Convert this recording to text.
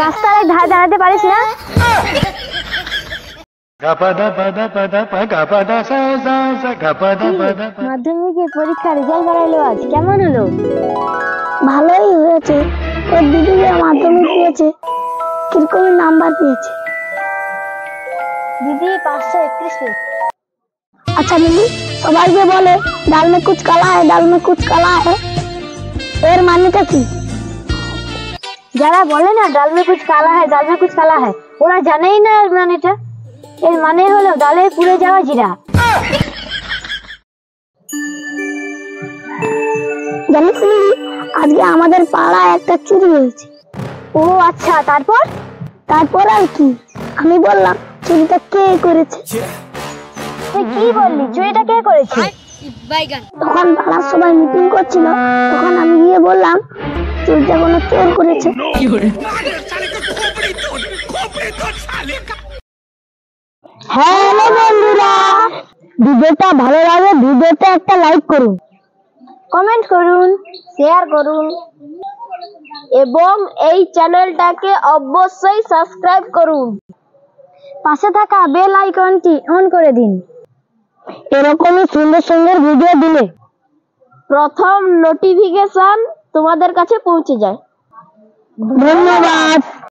রাস্তায় ধারে দাঁড়াতে পারিস না? মাধ্যমিকের পরীক্ষার রেজাল্ট বেরোলো আজ, কেমন হলো? ভালোই হয়েছে। তোর দিদি মাধ্যমিক দিয়েছে, কিরকম নাম্বার পেয়েছে? দিদি 531 পেয়েছে। আচ্ছা দিদি, সবাই যে বলে ডাল মে কুছ কালা है, ডাল মে কুছ কালা है, এর মানেটা কি? যারা বলে না ডাল মে কুছ কালা है, ডাল মে কুছ কালা है, ওরা জানেই না এর মানেটা। এর মানে হলো ডালে পুড়ে যাওয়া জিরা। জানিস দিদি, আজকে আমাদের পাড়ায় একটা চুরি হয়েছে। ও আচ্ছা, তারপর? তারপর আর কি, আমি বললাম চুরিটা কে করেছে। তুই কি বললি, চুরিটা কে করেছে? তখন পাড়ার সবাই মিটিং করছিল, তখন আমি গিয়ে বললাম চুরিটা কোনো চোর করেছে। হ্যালো বন্ধুরা, ভিডিওটা ভালো লাগে ভিডিওটা একটা লাইক করুন, কমেন্ট করুন, শেয়ার করুন এবং এই চ্যানেলটাকে অবশ্যই সাবস্ক্রাইব করুন। পাশে থাকা বেল আইকনটি অন করে দিন। এরকমই সুন্দর সুন্দর ভিডিও দিলে প্রথম নোটিফিকেশন তোমাদের কাছে পৌঁছে যায়। ধন্যবাদ।